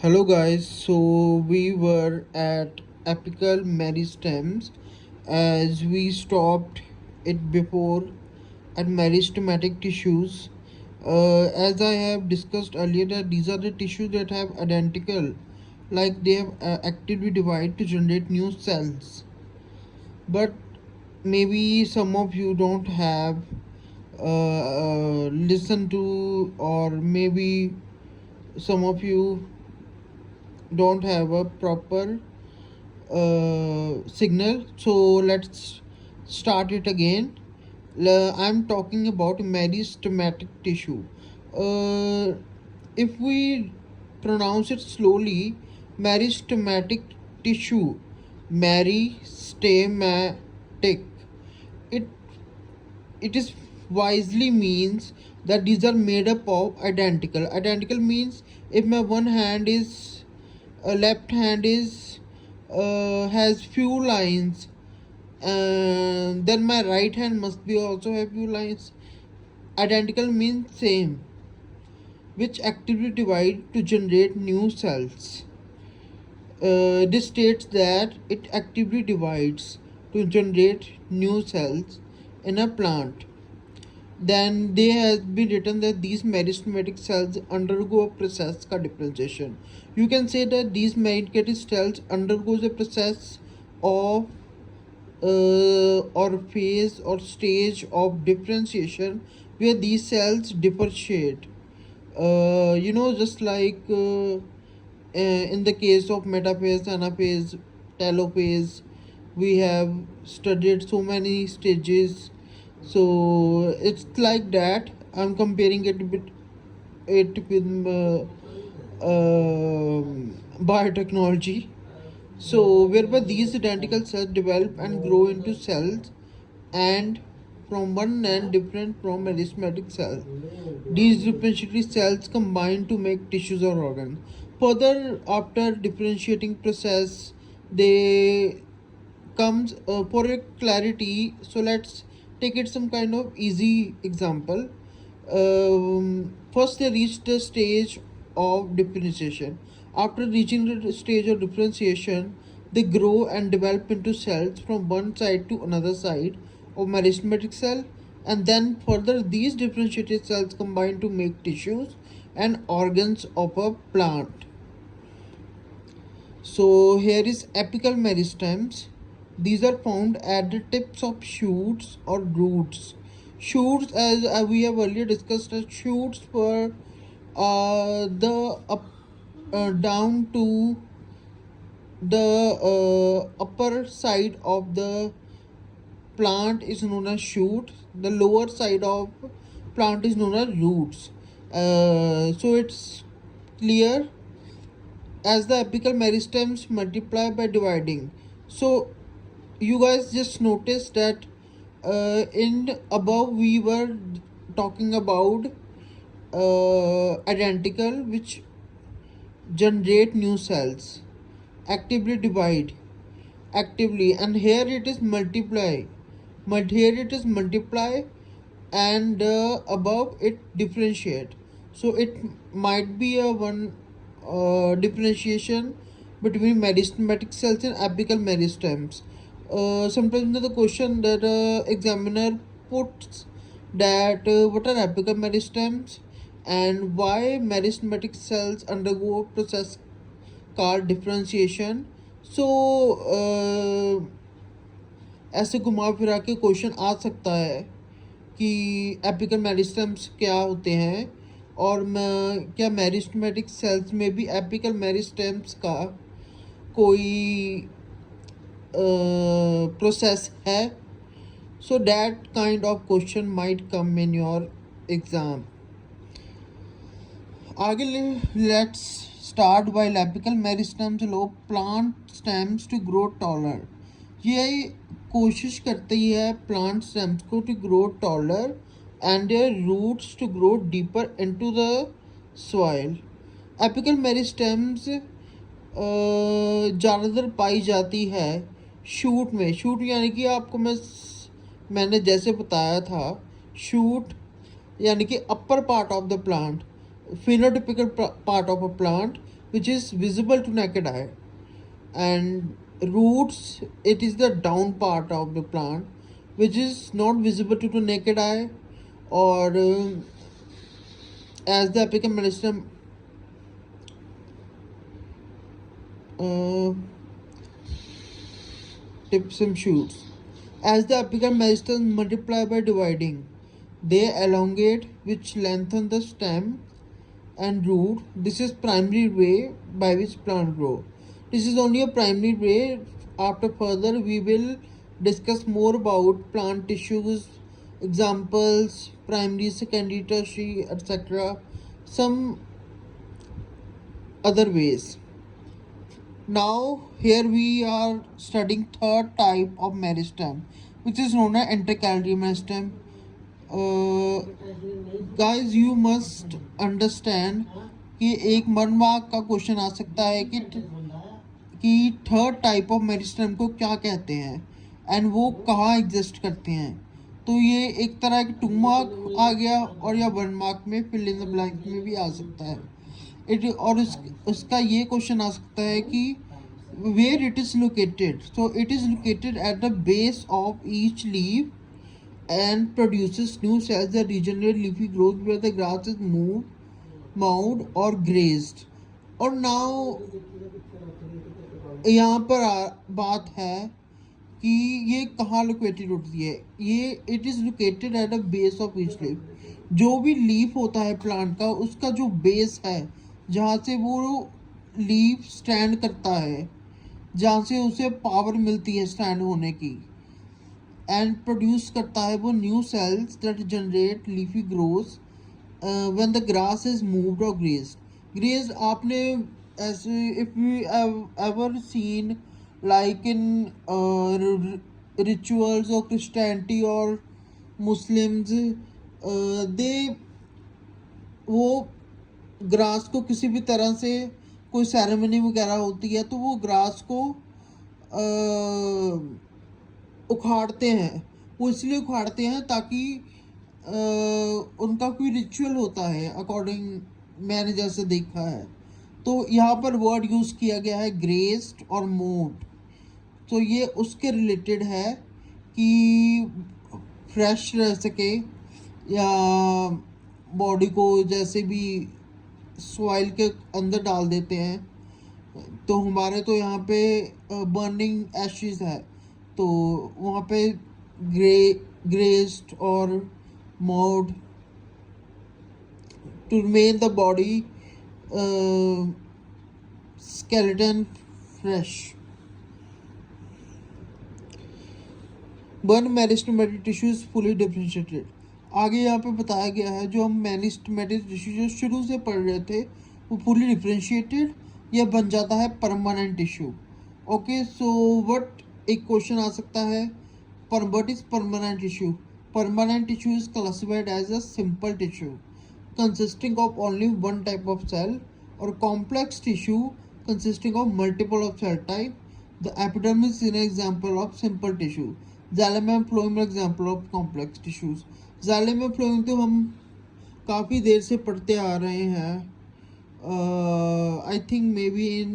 Hello guys, so we were at apical meristems as we stopped it before at meristematic tissues. As I have discussed earlier that these are the tissues that have identical, like they have actively divided to generate new cells. But maybe some of you don't have listened to, or maybe some of you don't have a proper signal. So let's start it again. I'm talking about meristematic tissue. uh, if we pronounce it slowly, meristematic tissue, meristematic, it it is wisely means that these are made up of identical means if my one hand is left hand is has few lines, and then my right hand must be also have few lines. Identical means same, which actively divide to generate new cells. This states that it actively divides to generate new cells in a plant. Then there has been written that these meristematic cells undergo a process called differentiation. You can say that these meristematic cells undergoes a process of or phase or stage of differentiation where these cells differentiate. Just like in the case of metaphase, anaphase, telophase, we have studied so many stages. So it's like that. I'm comparing it with biotechnology. So, whereby these identical cells develop and grow into cells, and from one end different from meristematic cells. These differentiatory cells combine to make tissues or organs. Further, after differentiating process, they comes for a clarity. So let's take it some kind of easy example. First they reach the stage of differentiation. After reaching the stage of differentiation, they grow and develop into cells from one side to another side of meristematic cell, and then further these differentiated cells combine to make tissues and organs of a plant. So here is apical meristems. These are found at the tips of shoots or roots. Shoots, as we have earlier discussed, as shoots for the up down to the upper side of the plant is known as shoot. The lower side of plant is known as roots. So it's clear as the apical meristems multiply by dividing. So you guys just notice that in above we were talking about identical, which generate new cells, actively divide actively, and here it is multiply, but here it is multiply, and above it differentiate. So it might be a one differentiation between meristematic cells and apical meristems. Sometimes the question that examiner puts that what are apical meristems and why meristematic cells undergo a process called differentiation. So ऐसे घुमा फिरा के question आ सकता है कि apical meristems क्या होते हैं, और क्या मेरिस्टेमेटिक सेल्स में भी एपिकल मेरिस्टम्स का कोई प्रोसेस है. So that kind of question might come in your exam. आगे let's start. While apical meristems allow plant stems to grow taller. ये कोशिश करती है plant stems को to grow taller and their roots to grow deeper into the soil. Apical meristems ज़्यादातर पाई जाती है shoot में. शूट यानी कि आपको मैंने जैसे बताया था, शूट यानी कि upper part of the plant, phenotypical part of a plant, which is visible to naked eye, and roots, it is the down part of the plant which is not visible to the naked eye, or as the apical meristem uh, tips and shoots. As the apical meristem multiply by dividing, they elongate, which lengthen the stem and root. This is primary way by which plant grow. This is only a primary way. After further we will discuss more about plant tissues, examples, primary, secondary, tertiary, etc. Some other ways. Now here we are studying third type of meristem, which is known as intercalary meristem. Guys you must understand कि एक 1 mark का question आ सकता है कि third type of meristem को क्या कहते हैं एंड वो कहाँ एग्जिस्ट करते हैं. तो ये एक तरह की 2 मार्क आ गया, और या 1 मार्क में फिल इन द ब्लैंक में भी आ सकता है. और उसका ये क्वेश्चन आ सकता है कि where it is located. So it is located at the base of each leaf and produces new cells that regenerate leafy growth where the grass is mowed or grazed. और now यहाँ पर बात है कि ये कहाँ लोकेटेड होती है. ये it is located at the base of each leaf. जो भी लीफ होता है प्लांट का, उसका जो बेस है जहाँ से वो लीफ स्टैंड करता है, जहाँ से उसे पावर मिलती है स्टैंड होने की, एंड प्रोड्यूस करता है वो new sales that generate leafy growth when the grass is moved और ग्रेज्ड. आपने ऐसे if you ever seen like in rituals और क्रिश्चियनिटी और मुस्लिम्स, दे वो ग्रास को किसी भी तरह से कोई सेरेमनी वगैरह होती है तो वो ग्रास को उखाड़ते हैं. वो इसलिए उखाड़ते हैं ताकि उनका कोई रिचुअल होता है, अकॉर्डिंग मैंने जैसे देखा है. तो यहाँ पर वर्ड यूज़ किया गया है ग्रेस्ड और मोड. तो ये उसके रिलेटेड है कि फ्रेश रह सके या बॉडी को जैसे भी सॉइल के अंदर डाल देते हैं. तो हमारे तो यहाँ पे बर्निंग एशेस है, तो वहाँ पे ग्रेस्ड और mode to make the body skeleton fresh. Burn meristematic tissue is fully differentiated. आगे यहाँ पे बताया गया है जो हम मेरिस्टेमेटिक टिश्यू जो शुरू से पढ़ रहे थे वो फुली डिफरेंशिएटेड या बन जाता है permanent tissue. Okay, so what एक क्वेश्चन आ सकता है, what is permanent tissue. Permanent tissue is classified as a simple tissue consisting of only one type of cell, or complex tissue consisting of multiple of cell type. The epidermis is an example of simple tissue. Xylem and phloem example of complex tissues. Xylem and phloem तो हम काफ़ी देर से पढ़ते आ रहे हैं. I think maybe in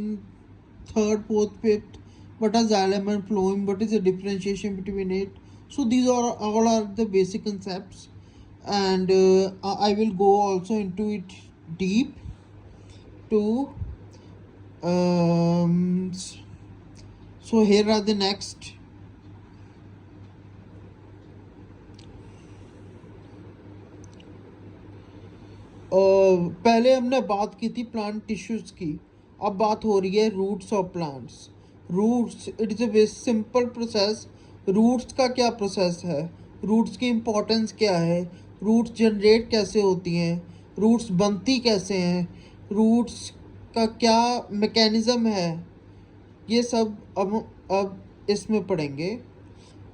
third, fourth, fifth. What are xylem and phloem? What is the differentiation between it? So these are all are the basic concepts, and I will go also into it deep too. So here are the next. पहले हमने बात की थी plant tissues की, अब बात हो रही है roots of plants. Roots, it is a very simple process. Roots का क्या प्रोसेस है, रूट्स की इम्पोर्टेंस क्या है, रूट्स जनरेट कैसे होती हैं, रूट्स बनती कैसे हैं, रूट्स का क्या मैकेनिज़्म है, ये सब अब इसमें पढ़ेंगे.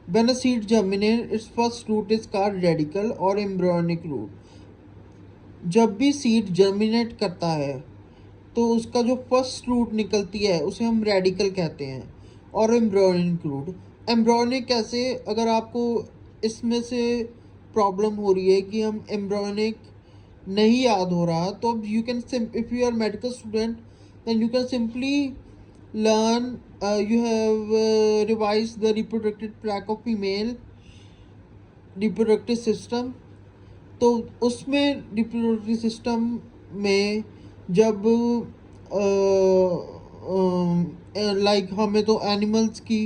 When a seed germinate its first root is called radicle और एम्ब्रियोनिक रूट. जब भी सीड जर्मिनेट करता है तो उसका जो फर्स्ट रूट निकलती है उसे हम रेडिकल कहते हैं, और एम्ब्रियोनिक रूट. एम्ब्रियोनिक कैसे, अगर आपको इसमें से प्रॉब्लम हो रही है कि हम एम्ब्रियोनिक नहीं याद हो रहा, तो अब you can if you are medical student then you can simply learn. You have revised the reproductive tract of female reproductive system. तो उसमें रिप्रोडक्टिव सिस्टम में जब लाइक हमें तो एनिमल्स की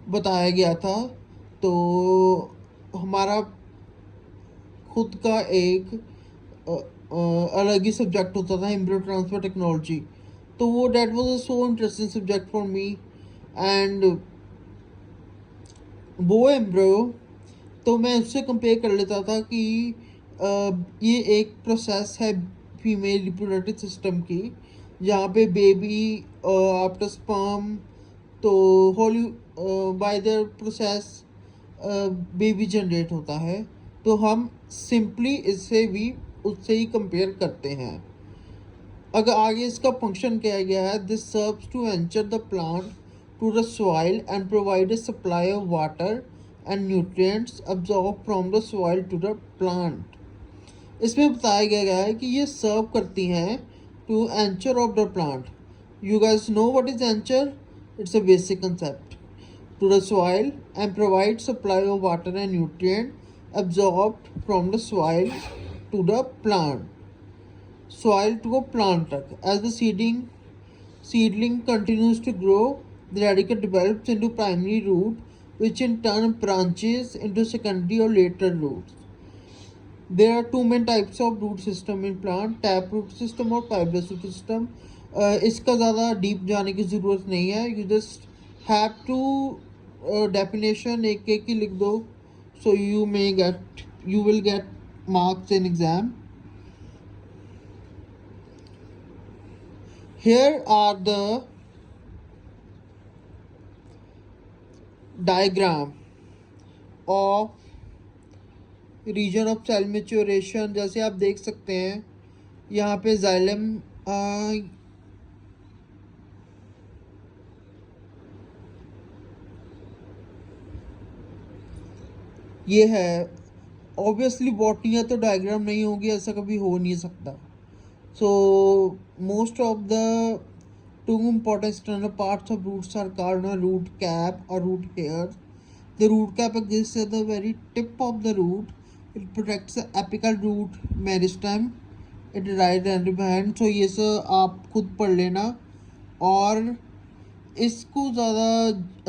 बताया गया था, तो हमारा खुद का एक अलग ही सब्जेक्ट होता था, एम्ब्रियो ट्रांसफर टेक्नोलॉजी। तो वो that was a so interesting subject for me. And वो एम्ब्रियो तो मैं उससे कंपेयर कर लेता था कि ये एक प्रोसेस है फीमेल रिप्रोडक्टिव सिस्टम की, जहाँ पे बेबी आफ्टर स्पर्म, तो Holi by the process baby generate होता है। तो हम सिंपली इससे भी उससे ही कंपेयर करते हैं। अगर आगे इसका फंक्शन किया गया है, this serves to anchor the plant to the soil and provide a supply of water and nutrients absorb from the soil to the plant. इसमें बताया गया है कि ये सर्व करती हैं to anchor of the plant. You guys know what is anchor? It's a basic concept. To the soil and provide supply of water and nutrient absorbed from the soil to the plant. Soil to plant तक। As the seedling continues to grow, the radicle develops into primary root, which in turn branches into secondary or lateral roots. There are two main types of root system in plant, tap root system और fibrous root system. इसका ज़्यादा deep जाने की ज़रूरत नहीं है, you just have to definition एक एक ही लिख दो, so you will get marks in exam. Here are the diagram of region of cell maturation. जैसे आप देख सकते हैं यहाँ पे जाइलम ये है। ऑब्वियसली बॉटनी तो डायग्राम नहीं होगी, ऐसा कभी हो नहीं सकता। So most of the two important external parts of roots are called a root cap or root hairs. The root cap exists at the very tip of the root. It protects the apical root meristem. It right and behind. So ये सब आप खुद पढ़ लेना, और इसको ज़्यादा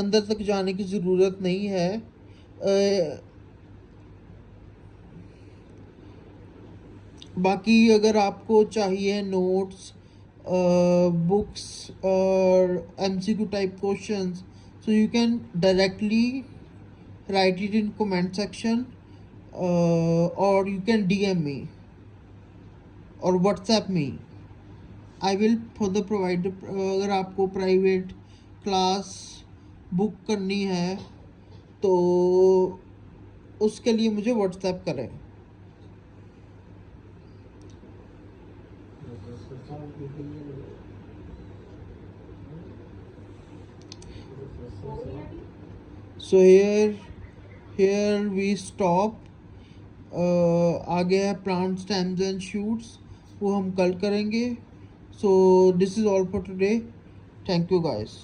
अंदर तक जाने की ज़रूरत नहीं है। बाकी अगर आपको चाहिए notes, books or MCQ type questions, so you can directly write it in comment section, or you can DM me or WhatsApp me. I will further provide अगर आपको प्राइवेट क्लास बुक करनी है तो उसके लिए मुझे WhatsApp करें। So here we stop. आगे है प्लांट स्टेम्स एंड शूट्स, वो हम कल करेंगे। So this is all for today. Thank you guys.